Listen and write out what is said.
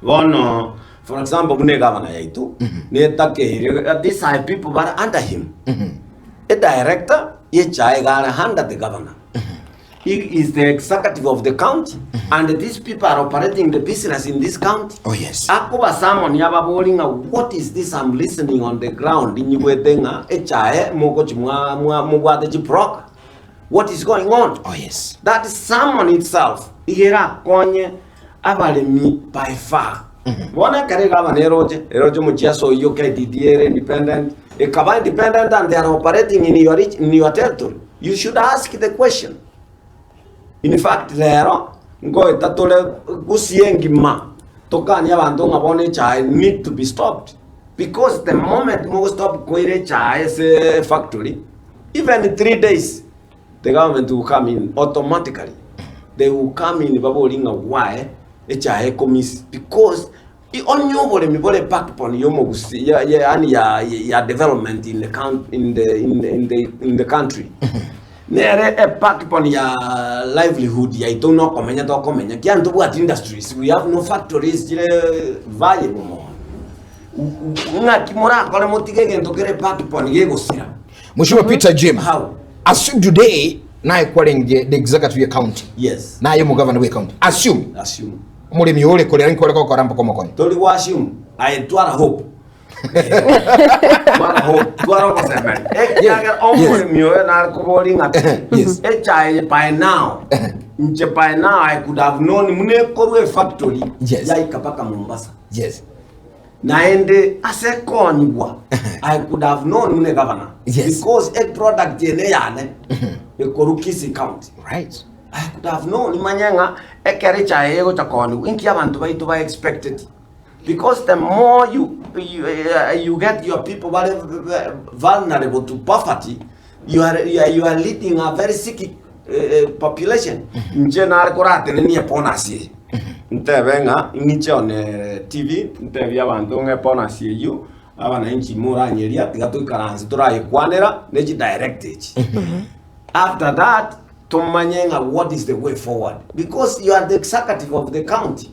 One, for example, Bune Governor Yaitu, these are people that are under him. A director, under the governor. He is the executive of the county, and these people are operating the business in this county. Oh yes. Akuba someone what is this I'm listening on the ground in Yuwedenga, what is going on? Oh yes. That is someone itself. Ira konye abalemi by far. Wana karega baneroje, eroje muchiaso yo KTDA independent, e kaba independent and they are operating in your territory. You should ask the question. In fact, lero ngo itatole gusiengi ma tokani abantu ngabone chai need to be stopped, because the moment we stop koire chai as a factory, even in 3 days the government will come in automatically. They will come in babolinga why a chai commiss, because I only over me bole back upon yomogusi ya development in the country. Nere a pack upon your livelihood, ya itono komenya to komenya. Kianto what industries? We have no factories viable more. Nga kimura kole motige to get a pack upon yego sira. Mheshimiwa Peter Jim. How? Assume today na equaling the executive county. Yes. Na yemo governor we county. Assume. Mule miole kole nkole ko karampo komo kono. Toli wa assume. I twara hope. Yes. By now, I could have known Mune Korwe factory. Yes. Yaikapaka Mombasa. Yes. Naende asekonywa. I could have known Mune governor. Yes. Because a product jeneyane Kisii county. Right. I could have known Imanyanga ekericha ego chakoni. Inki abantu baitu ba expected. Because the more you get your people vulnerable to poverty, you are leading a very sick population. Njenare korate ni ponasi. Ntebenga niche on TV ntebya abantu ngeponasi you abana inchi mura nyeria tigato karanzi tora ekwanera neji directed. After that, Tomanyenga, what is the way forward? Because you are the executive of the county.